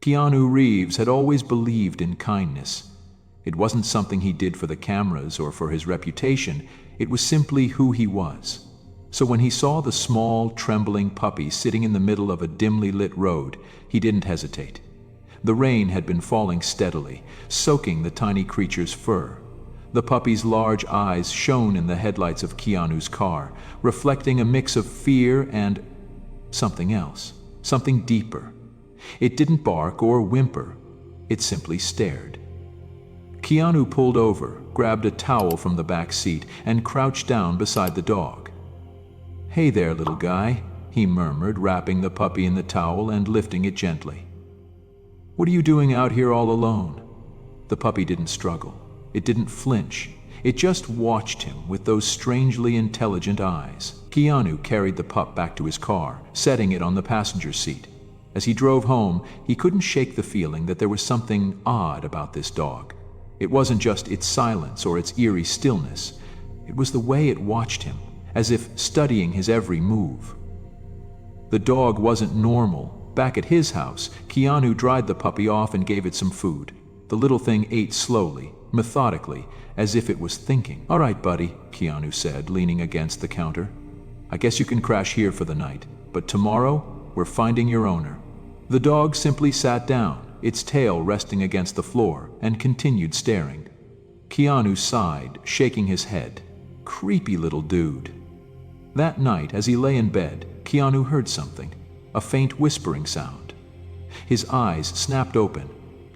Keanu Reeves had always believed in kindness. It wasn't something he did for the cameras or for his reputation, it was simply who he was. So when he saw the small, trembling puppy sitting in the middle of a dimly lit road, he didn't hesitate. The rain had been falling steadily, soaking the tiny creature's fur. The puppy's large eyes shone in the headlights of Keanu's car, reflecting a mix of fear and something else, something deeper. It didn't bark or whimper, it simply stared. Keanu pulled over, grabbed a towel from the back seat, and crouched down beside the dog. "Hey there, little guy," he murmured, wrapping the puppy in the towel and lifting it gently. "What are you doing out here all alone?" The puppy didn't struggle. It didn't flinch. It just watched him with those strangely intelligent eyes. Keanu carried the pup back to his car, setting it on the passenger seat. As he drove home, he couldn't shake the feeling that there was something odd about this dog. It wasn't just its silence or its eerie stillness. It was the way it watched him, as if studying his every move. The dog wasn't normal. Back at his house, Keanu dried the puppy off and gave it some food. The little thing ate slowly, methodically, as if it was thinking. "All right, buddy," Keanu said, leaning against the counter. "I guess you can crash here for the night, but tomorrow, we're finding your owner." The dog simply sat down, its tail resting against the floor, and continued staring. Keanu sighed, shaking his head. Creepy little dude. That night, as he lay in bed, Keanu heard something, a faint whispering sound. His eyes snapped open.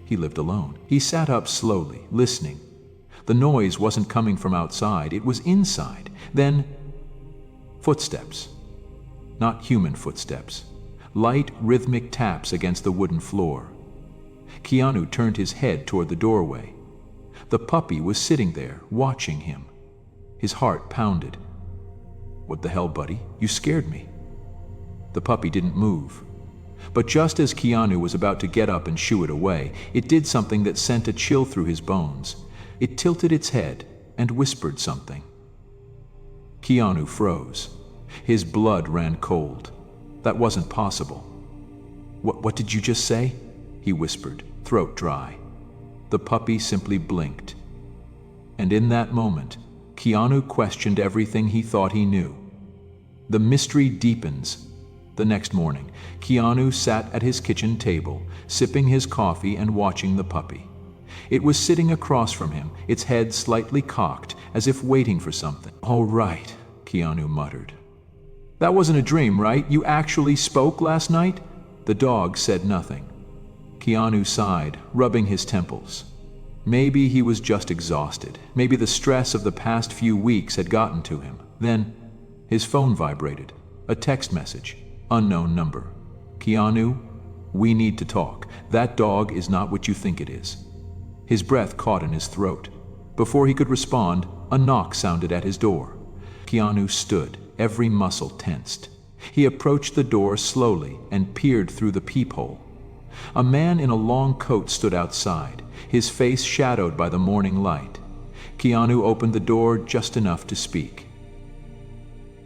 He lived alone. He sat up slowly, listening. The noise wasn't coming from outside, it was inside. Then, footsteps. Not human footsteps. Light, rhythmic taps against the wooden floor. Keanu turned his head toward the doorway. The puppy was sitting there, watching him. His heart pounded. "What the hell, buddy? You scared me." The puppy didn't move. But just as Keanu was about to get up and shoo it away, it did something that sent a chill through his bones. It tilted its head and whispered something. Keanu froze. His blood ran cold. That wasn't possible. What did you just say?" he whispered, throat dry. The puppy simply blinked. And in that moment, Keanu questioned everything he thought he knew. The mystery deepens. The next morning, Keanu sat at his kitchen table, sipping his coffee and watching the puppy. It was sitting across from him, its head slightly cocked, as if waiting for something. "All right," Keanu muttered. "That wasn't a dream, right? You actually spoke last night?" The dog said nothing. Keanu sighed, rubbing his temples. Maybe he was just exhausted. Maybe the stress of the past few weeks had gotten to him. Then, his phone vibrated. A text message. Unknown number. "Keanu, we need to talk. That dog is not what you think it is." His breath caught in his throat. Before he could respond, a knock sounded at his door. Keanu stood, every muscle tensed. He approached the door slowly and peered through the peephole. A man in a long coat stood outside, his face shadowed by the morning light. Keanu opened the door just enough to speak.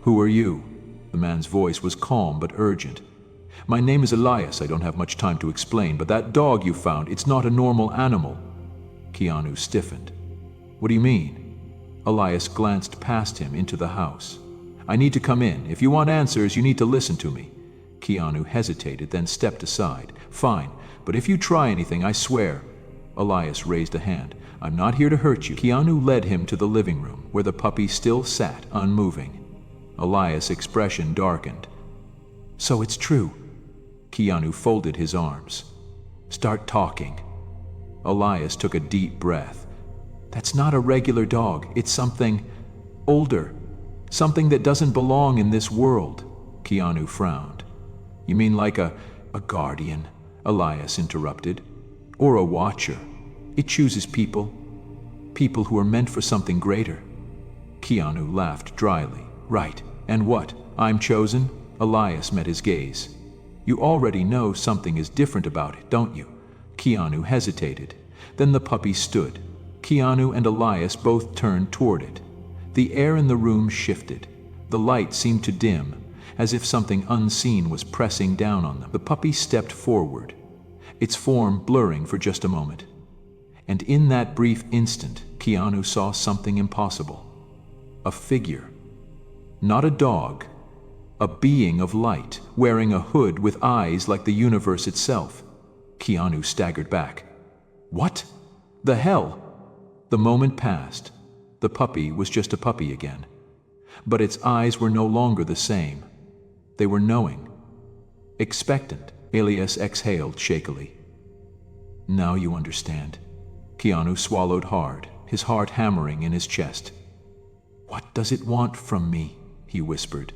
"Who are you?" The man's voice was calm but urgent. "My name is Elias. I don't have much time to explain, but that dog you found, it's not a normal animal." Keanu stiffened. "What do you mean?" Elias glanced past him into the house. "I need to come in. If you want answers, you need to listen to me." Keanu hesitated, then stepped aside. "Fine, but if you try anything, I swear." Elias raised a hand. "I'm not here to hurt you." Keanu led him to the living room, where the puppy still sat, unmoving. Elias' expression darkened. "So it's true." Keanu folded his arms. "Start talking." Elias took a deep breath. "That's not a regular dog. It's something older. Something that doesn't belong in this world." Keanu frowned. "You mean like a guardian?" Elias interrupted. "Or a watcher. It chooses people. People who are meant for something greater." Keanu laughed dryly. "Right. And what? I'm chosen?" Elias met his gaze. "You already know something is different about it, don't you?" Keanu hesitated. Then the puppy stood. Keanu and Elias both turned toward it. The air in the room shifted. The light seemed to dim, as if something unseen was pressing down on them. The puppy stepped forward. its form blurring for just a moment. And in that brief instant, Keanu saw something impossible. A figure. Not a dog. A being of light, wearing a hood with eyes like the universe itself. Keanu staggered back. What the hell? The moment passed. The puppy was just a puppy again. But its eyes were no longer the same. They were knowing. Expectant. Elias exhaled shakily. Now you understand. Keanu swallowed hard, his heart hammering in his chest. What does it want from me? He whispered.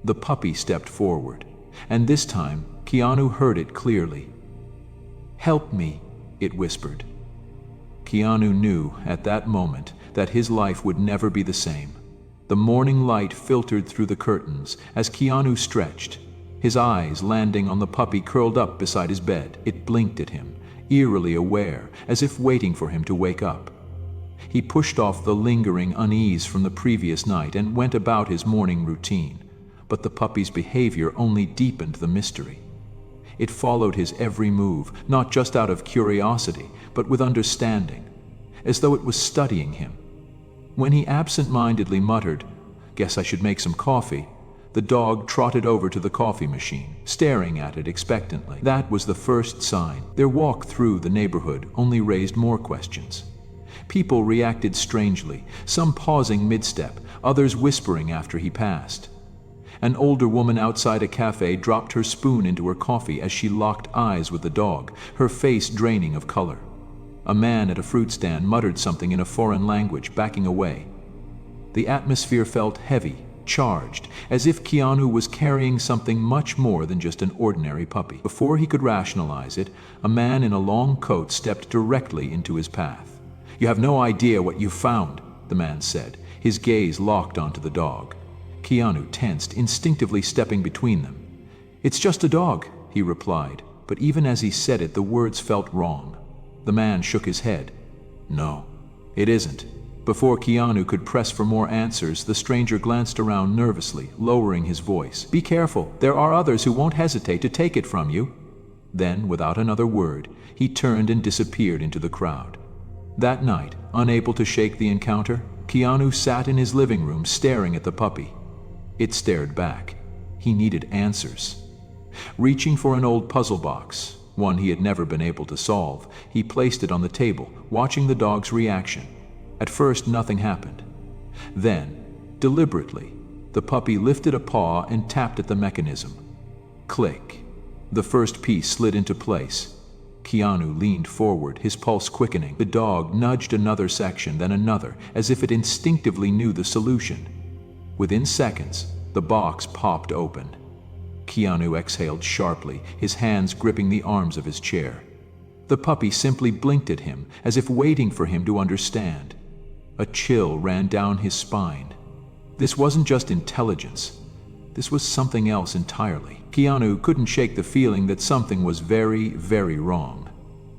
The puppy stepped forward, and this time Keanu heard it clearly. Help me, it whispered. Keanu knew at that moment that his life would never be the same. The morning light filtered through the curtains as Keanu stretched, his eyes landing on the puppy curled up beside his bed. It blinked at him, eerily aware, as if waiting for him to wake up. He pushed off the lingering unease from the previous night and went about his morning routine, but the puppy's behavior only deepened the mystery. It followed his every move, not just out of curiosity, but with understanding, as though it was studying him. When he absent-mindedly muttered, "Guess I should make some coffee," the dog trotted over to the coffee machine, staring at it expectantly. That was the first sign. Their walk through the neighborhood only raised more questions. People reacted strangely, some pausing mid-step, others whispering after he passed. An older woman outside a cafe dropped her spoon into her coffee as she locked eyes with the dog, her face draining of color. A man at a fruit stand muttered something in a foreign language, backing away. The atmosphere felt heavy, charged, as if Keanu was carrying something much more than just an ordinary puppy. Before he could rationalize it, a man in a long coat stepped directly into his path. "You have no idea what you've found," the man said, his gaze locked onto the dog. Keanu tensed, instinctively stepping between them. "It's just a dog," he replied, but even as he said it, the words felt wrong. The man shook his head. "No, it isn't." Before Keanu could press for more answers, the stranger glanced around nervously, lowering his voice. "Be careful, there are others who won't hesitate to take it from you." Then, without another word, he turned and disappeared into the crowd. That night, unable to shake the encounter, Keanu sat in his living room staring at the puppy. It stared back. He needed answers. Reaching for an old puzzle box, one he had never been able to solve, he placed it on the table, watching the dog's reaction. At first, nothing happened. Then, deliberately, the puppy lifted a paw and tapped at the mechanism. Click. The first piece slid into place. Keanu leaned forward, his pulse quickening. The dog nudged another section, then another, as if it instinctively knew the solution. Within seconds, the box popped open. Keanu exhaled sharply, his hands gripping the arms of his chair. The puppy simply blinked at him, as if waiting for him to understand. A chill ran down his spine. This wasn't just intelligence. This was something else entirely. Keanu couldn't shake the feeling that something was very, very wrong.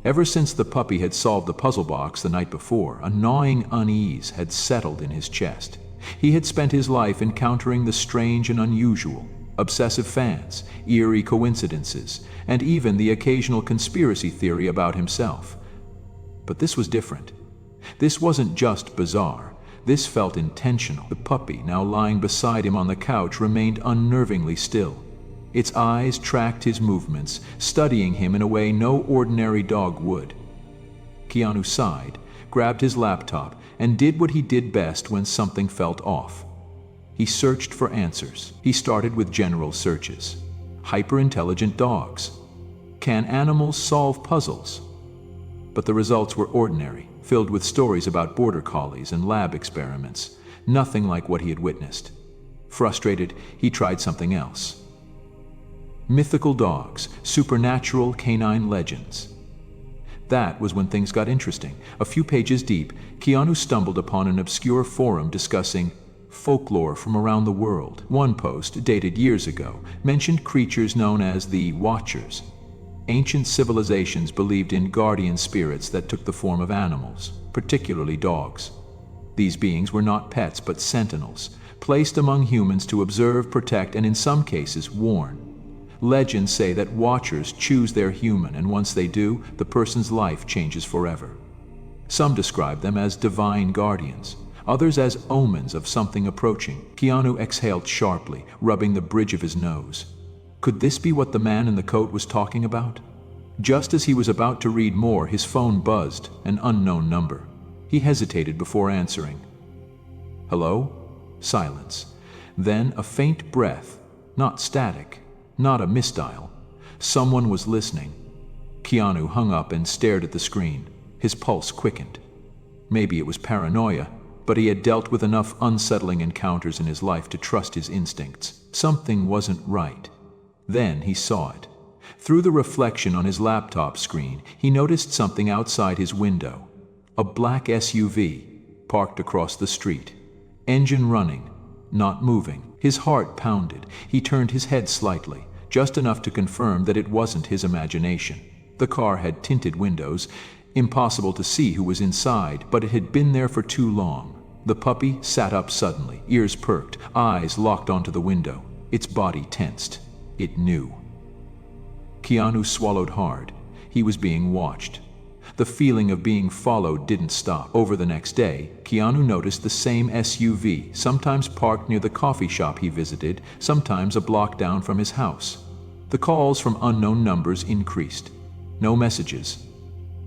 Ever since the puppy had solved the puzzle box the night before, a gnawing unease had settled in his chest. He had spent his life encountering the strange and unusual, obsessive fans, eerie coincidences, and even the occasional conspiracy theory about himself. But this was different. This wasn't just bizarre. This felt intentional. The puppy, now lying beside him on the couch, remained unnervingly still. Its eyes tracked his movements, studying him in a way no ordinary dog would. Keanu sighed, grabbed his laptop, and did what he did best when something felt off. He searched for answers. He started with general searches. Hyper-intelligent dogs. Can animals solve puzzles? But the results were ordinary, filled with stories about border collies and lab experiments, nothing like what he had witnessed. Frustrated, he tried something else. Mythical dogs, supernatural canine legends. That was when things got interesting. A few pages deep, Keanu stumbled upon an obscure forum discussing folklore from around the world. One post, dated years ago, mentioned creatures known as the Watchers. Ancient civilizations believed in guardian spirits that took the form of animals, particularly dogs. These beings were not pets but sentinels, placed among humans to observe, protect, and in some cases warn. Legends say that watchers choose their human, and once they do, the person's life changes forever. Some describe them as divine guardians, others as omens of something approaching. Keanu exhaled sharply, rubbing the bridge of his nose. Could this be what the man in the coat was talking about? Just as he was about to read more, his phone buzzed, an unknown number. He hesitated before answering. Hello? Silence. Then a faint breath, not static, not a misdial. Someone was listening. Keanu hung up and stared at the screen. His pulse quickened. Maybe it was paranoia, but he had dealt with enough unsettling encounters in his life to trust his instincts. Something wasn't right. Then he saw it. Through the reflection on his laptop screen, he noticed something outside his window. A black SUV, parked across the street. Engine running, not moving. His heart pounded. He turned his head slightly, just enough to confirm that it wasn't his imagination. The car had tinted windows, impossible to see who was inside, but it had been there for too long. The puppy sat up suddenly, ears perked, eyes locked onto the window. Its body tensed. It knew. Keanu swallowed hard. He was being watched. The feeling of being followed didn't stop. Over the next day, Keanu noticed the same SUV, sometimes parked near the coffee shop he visited, sometimes a block down from his house. The calls from unknown numbers increased. No messages,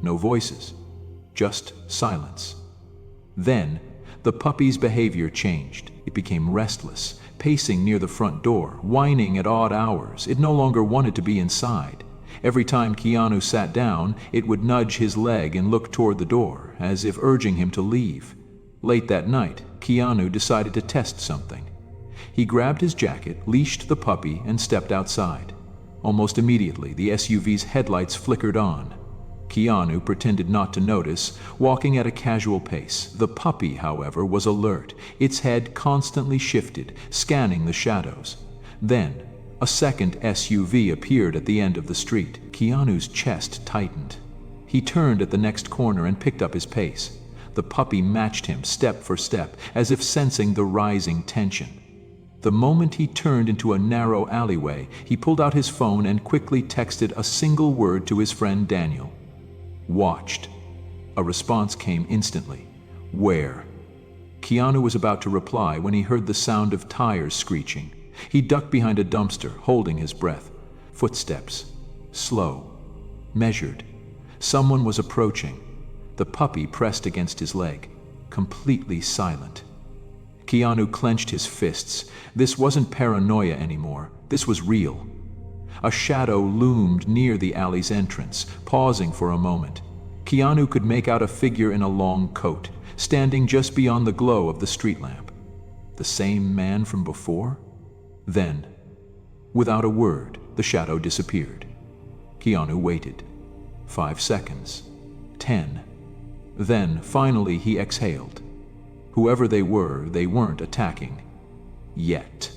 no voices, just silence. Then, the puppy's behavior changed. It became restless, pacing near the front door, whining at odd hours. It no longer wanted to be inside. Every time Keanu sat down, it would nudge his leg and look toward the door, as if urging him to leave. Late that night, Keanu decided to test something. He grabbed his jacket, leashed the puppy, and stepped outside. Almost immediately, the SUV's headlights flickered on. Keanu pretended not to notice, walking at a casual pace. The puppy, however, was alert. Its head constantly shifted, scanning the shadows. Then, a second SUV appeared at the end of the street. Keanu's chest tightened. He turned at the next corner and picked up his pace. The puppy matched him step for step, as if sensing the rising tension. The moment he turned into a narrow alleyway, he pulled out his phone and quickly texted a single word to his friend Daniel. Watched. A response came instantly. Where? Keanu was about to reply when he heard the sound of tires screeching. He ducked behind a dumpster, holding his breath. Footsteps. Slow. Measured. Someone was approaching. The puppy pressed against his leg. Completely silent. Keanu clenched his fists. This wasn't paranoia anymore. This was real. A shadow loomed near the alley's entrance, pausing for a moment. Keanu could make out a figure in a long coat, standing just beyond the glow of the street lamp. The same man from before? Then, without a word, the shadow disappeared. Keanu waited. 5 seconds. 10. Then, finally, he exhaled. Whoever they were, they weren't attacking. Yet.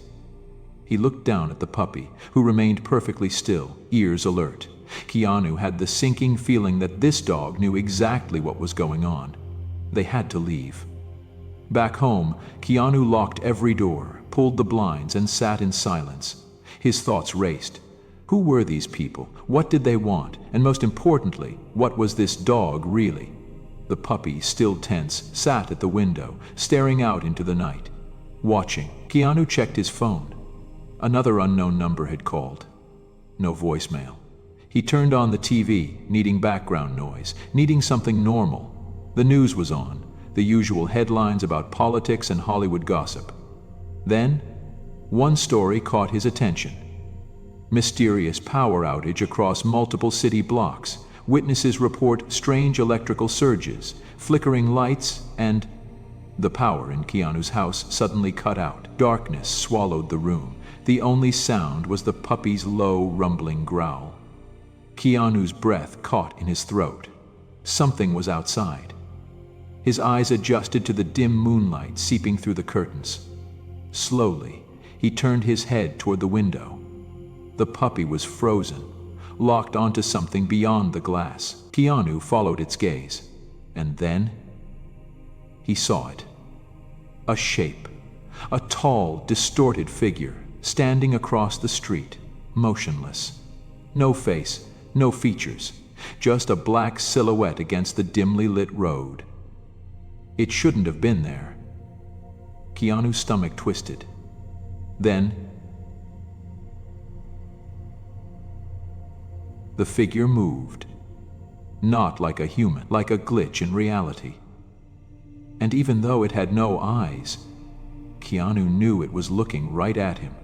He looked down at the puppy, who remained perfectly still, ears alert. Keanu had the sinking feeling that this dog knew exactly what was going on. They had to leave. Back home, Keanu locked every door, pulled the blinds, and sat in silence. His thoughts raced. Who were these people? What did they want? And most importantly, what was this dog really? The puppy, still tense, sat at the window, staring out into the night. Watching, Keanu checked his phone. Another unknown number had called. No voicemail. He turned on the TV, needing background noise, needing something normal. The news was on, the usual headlines about politics and Hollywood gossip. Then, one story caught his attention. Mysterious power outage across multiple city blocks. Witnesses report strange electrical surges, flickering lights, and the power in Keanu's house suddenly cut out. Darkness swallowed the room. The only sound was the puppy's low, rumbling growl. Keanu's breath caught in his throat. Something was outside. His eyes adjusted to the dim moonlight seeping through the curtains. Slowly, he turned his head toward the window. The puppy was frozen, locked onto something beyond the glass. Keanu followed its gaze, and then he saw it. A shape, a tall, distorted figure, standing across the street, motionless. No face, no features, just a black silhouette against the dimly lit road. It shouldn't have been there. Keanu's stomach twisted. Then, the figure moved. Not like a human, like a glitch in reality. And even though it had no eyes, Keanu knew it was looking right at him.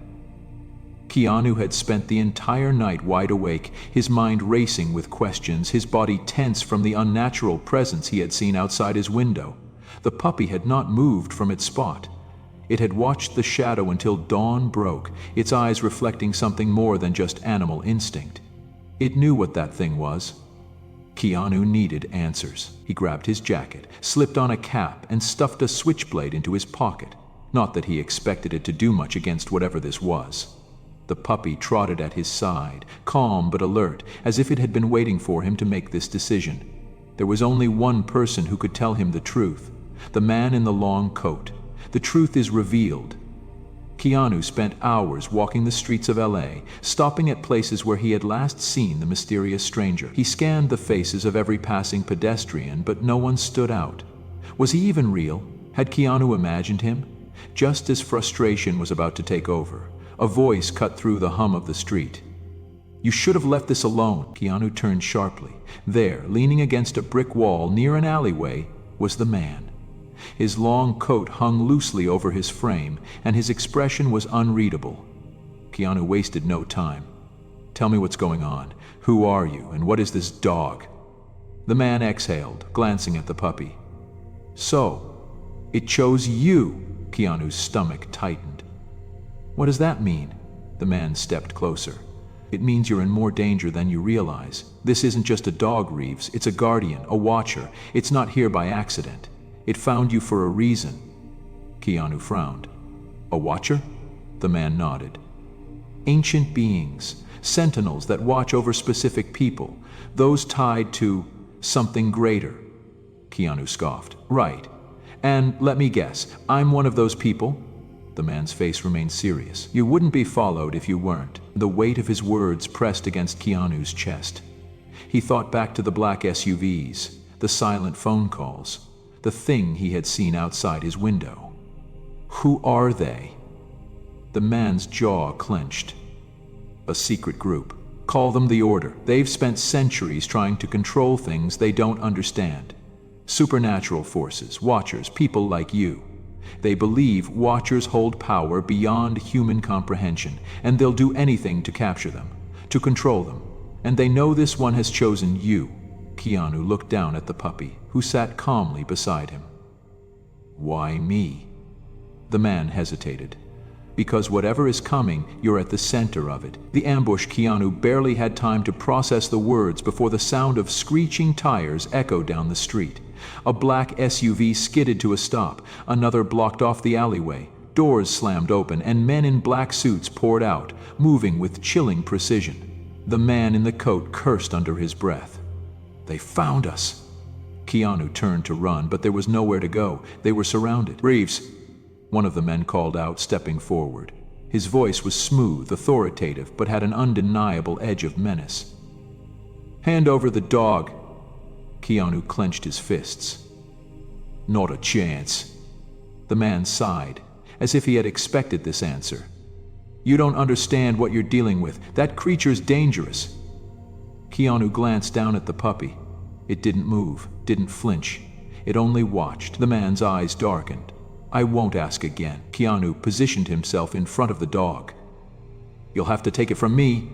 Keanu had spent the entire night wide awake, his mind racing with questions, his body tense from the unnatural presence he had seen outside his window. The puppy had not moved from its spot. It had watched the shadow until dawn broke, its eyes reflecting something more than just animal instinct. It knew what that thing was. Keanu needed answers. He grabbed his jacket, slipped on a cap, and stuffed a switchblade into his pocket. Not that he expected it to do much against whatever this was. The puppy trotted at his side, calm but alert, as if it had been waiting for him to make this decision. There was only one person who could tell him the truth: the man in the long coat. The truth is revealed. Keanu spent hours walking the streets of LA, stopping at places where he had last seen the mysterious stranger. He scanned the faces of every passing pedestrian, but no one stood out. Was he even real? Had Keanu imagined him? Just as frustration was about to take over, a voice cut through the hum of the street. "You should have left this alone." Keanu turned sharply. There, leaning against a brick wall near an alleyway, was the man. His long coat hung loosely over his frame, and his expression was unreadable. Keanu wasted no time. "Tell me what's going on. Who are you, and what is this dog?" The man exhaled, glancing at the puppy. "So, it chose you." Keanu's stomach tightened. "What does that mean?" The man stepped closer. "It means you're in more danger than you realize. This isn't just a dog, Reeves. It's a guardian, a watcher. It's not here by accident. It found you for a reason." Keanu frowned. "A watcher?" The man nodded. "Ancient beings, sentinels that watch over specific people, those tied to something greater." Keanu scoffed. "Right. And let me guess, I'm one of those people?" The man's face remained serious. "You wouldn't be followed if you weren't." The weight of his words pressed against Keanu's chest. He thought back to the black SUVs, the silent phone calls, the thing he had seen outside his window. Who are they? The man's jaw clenched. A secret group. Call them the Order. They've spent centuries trying to control things they don't understand. Supernatural forces, watchers, people like you. They believe watchers hold power beyond human comprehension, and they'll do anything to capture them, to control them. And they know this one has chosen you. Keanu looked down at the puppy, who sat calmly beside him. "Why me?" The man hesitated. "Because whatever is coming, you're at the center of it." The ambush. Keanu barely had time to process the words before the sound of screeching tires echoed down the street. A black SUV skidded to a stop, another blocked off the alleyway. Doors slammed open, and men in black suits poured out, moving with chilling precision. The man in the coat cursed under his breath. "They found us!" Keanu turned to run, but there was nowhere to go. They were surrounded. "Reeves!" One of the men called out, stepping forward. His voice was smooth, authoritative, but had an undeniable edge of menace. "Hand over the dog!" Keanu clenched his fists. "Not a chance." The man sighed, as if he had expected this answer. "You don't understand what you're dealing with. That creature's dangerous." Keanu glanced down at the puppy. It didn't move, didn't flinch. It only watched. The man's eyes darkened. "I won't ask again." Keanu positioned himself in front of the dog. "You'll have to take it from me."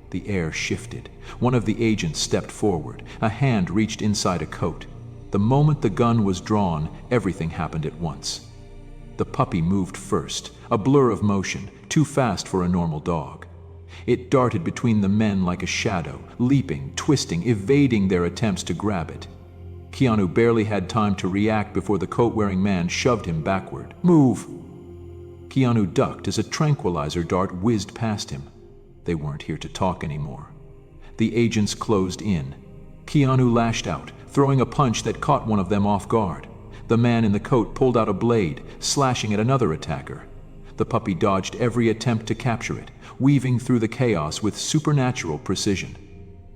The air shifted. One of the agents stepped forward. A hand reached inside a coat. The moment the gun was drawn, everything happened at once. The puppy moved first, a blur of motion, too fast for a normal dog. It darted between the men like a shadow, leaping, twisting, evading their attempts to grab it. Keanu barely had time to react before the coat-wearing man shoved him backward. "Move!" Keanu ducked as a tranquilizer dart whizzed past him. They weren't here to talk anymore. The agents closed in. Keanu lashed out, throwing a punch that caught one of them off guard. The man in the coat pulled out a blade, slashing at another attacker. The puppy dodged every attempt to capture it, weaving through the chaos with supernatural precision.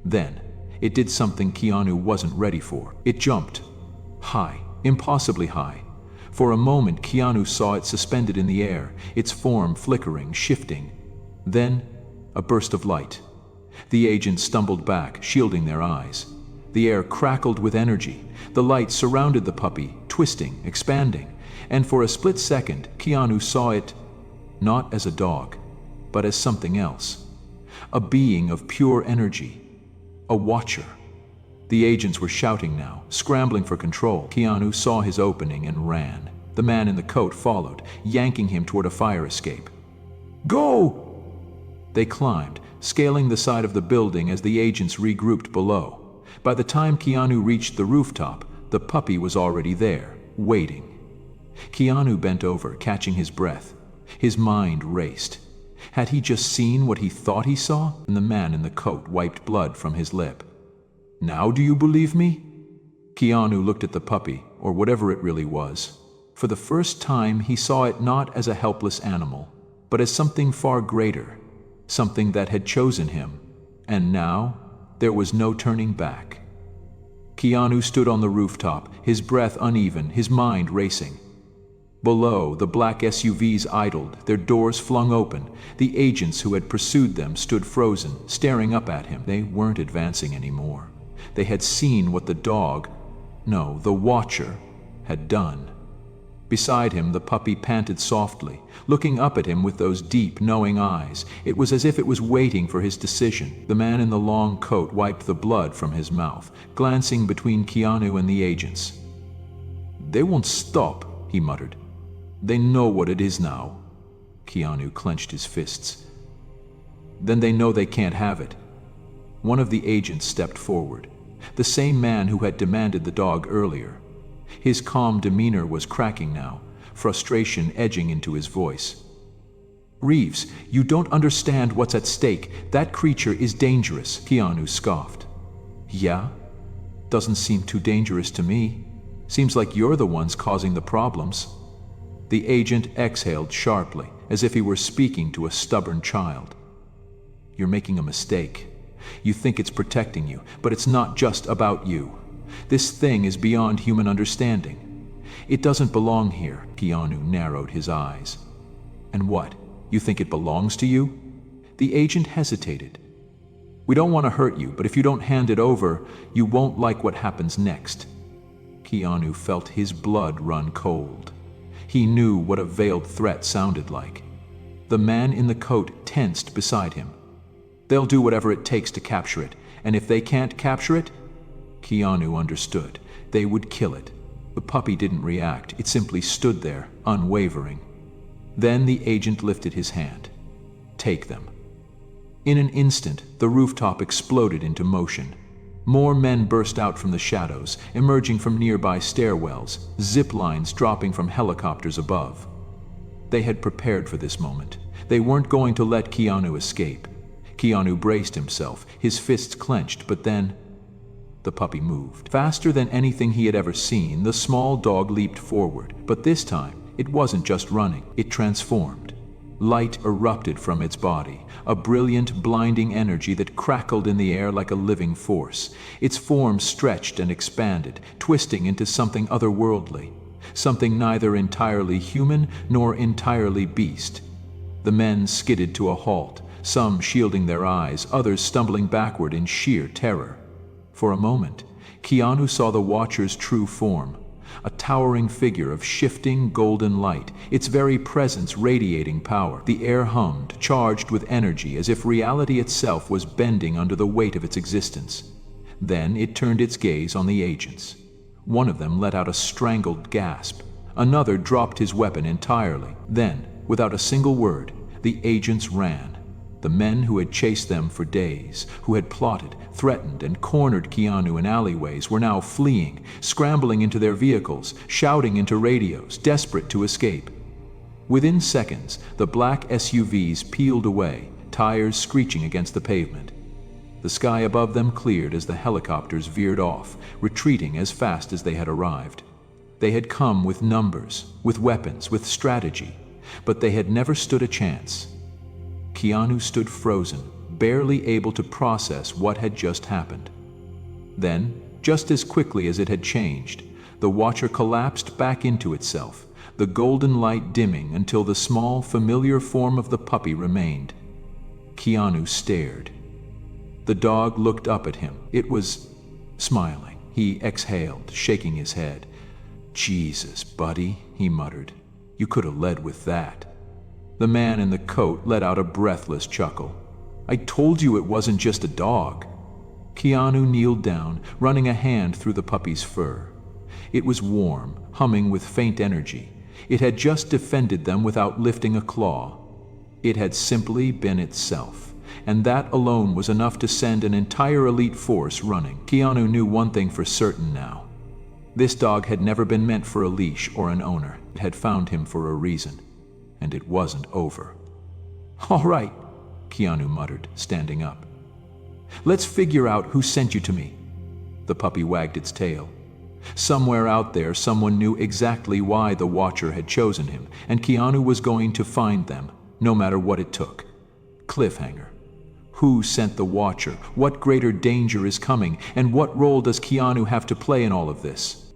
Then, it did something Keanu wasn't ready for. It jumped. High, impossibly high. For a moment, Keanu saw it suspended in the air, its form flickering, shifting. Then, a burst of light. The agents stumbled back, shielding their eyes. The air crackled with energy. The light surrounded the puppy, twisting, expanding. And for a split second, Keanu saw it not as a dog, but as something else. A being of pure energy. A watcher. The agents were shouting now, scrambling for control. Keanu saw his opening and ran. The man in the coat followed, yanking him toward a fire escape. "Go!" They climbed, scaling the side of the building as the agents regrouped below. By the time Keanu reached the rooftop, the puppy was already there, waiting. Keanu bent over, catching his breath. His mind raced. Had he just seen what he thought he saw? And the man in the coat wiped blood from his lip. "Now do you believe me?" Keanu looked at the puppy, or whatever it really was. For the first time, he saw it not as a helpless animal, but as something far greater, something that had chosen him. And now, there was no turning back. Keanu stood on the rooftop, his breath uneven, his mind racing. Below, the black SUVs idled, their doors flung open. The agents who had pursued them stood frozen, staring up at him. They weren't advancing anymore. They had seen what the dog, no, the watcher, had done. Beside him, the puppy panted softly, looking up at him with those deep, knowing eyes. It was as if it was waiting for his decision. The man in the long coat wiped the blood from his mouth, glancing between Keanu and the agents. "They won't stop," he muttered. "They know what it is now." Keanu clenched his fists. "Then they know they can't have it." One of the agents stepped forward, the same man who had demanded the dog earlier. His calm demeanor was cracking now, frustration edging into his voice. "Reeves, you don't understand what's at stake. That creature is dangerous," Keanu scoffed. "Yeah? Doesn't seem too dangerous to me. Seems like you're the ones causing the problems." The agent exhaled sharply, as if he were speaking to a stubborn child. "You're making a mistake. You think it's protecting you, but it's not just about you. This thing is beyond human understanding. It doesn't belong here." Keanu narrowed his eyes. "And what? You think it belongs to you?" The agent hesitated. "We don't want to hurt you, but if you don't hand it over, you won't like what happens next." Keanu felt his blood run cold. He knew what a veiled threat sounded like. The man in the coat tensed beside him. "They'll do whatever it takes to capture it, and if they can't capture it..." Keanu understood. They would kill it. The puppy didn't react. It simply stood there, unwavering. Then the agent lifted his hand. "Take them." In an instant, the rooftop exploded into motion. More men burst out from the shadows, emerging from nearby stairwells, zip lines dropping from helicopters above. They had prepared for this moment. They weren't going to let Keanu escape. Keanu braced himself, his fists clenched, but then the puppy moved. Faster than anything he had ever seen, the small dog leaped forward, but this time, it wasn't just running, it transformed. Light erupted from its body, a brilliant, blinding energy that crackled in the air like a living force. Its form stretched and expanded, twisting into something otherworldly, something neither entirely human nor entirely beast. The men skidded to a halt, some shielding their eyes, others stumbling backward in sheer terror. For a moment, Keanu saw the Watcher's true form, a towering figure of shifting golden light, its very presence radiating power. The air hummed, charged with energy, as if reality itself was bending under the weight of its existence. Then it turned its gaze on the agents. One of them let out a strangled gasp. Another dropped his weapon entirely. Then, without a single word, the agents ran. The men who had chased them for days, who had plotted, threatened, and cornered Keanu in alleyways, were now fleeing, scrambling into their vehicles, shouting into radios, desperate to escape. Within seconds, the black SUVs peeled away, tires screeching against the pavement. The sky above them cleared as the helicopters veered off, retreating as fast as they had arrived. They had come with numbers, with weapons, with strategy. but they had never stood a chance. Keanu stood frozen, barely able to process what had just happened. Then, just as quickly as it had changed, the watcher collapsed back into itself, the golden light dimming until the small, familiar form of the puppy remained. Keanu stared. The dog looked up at him. It was smiling. He exhaled, shaking his head. "Jesus, buddy," he muttered. "You could have led with that." The man in the coat let out a breathless chuckle. "I told you it wasn't just a dog." Keanu kneeled down, running a hand through the puppy's fur. It was warm, humming with faint energy. It had just defended them without lifting a claw. It had simply been itself, and that alone was enough to send an entire elite force running. Keanu knew one thing for certain now. This dog had never been meant for a leash or an owner. It had found him for a reason, and it wasn't over. "All right," Keanu muttered, standing up. "Let's figure out who sent you to me." The puppy wagged its tail. Somewhere out there, someone knew exactly why the Watcher had chosen him, and Keanu was going to find them, no matter what it took. Cliffhanger. Who sent the Watcher? What greater danger is coming? And what role does Keanu have to play in all of this?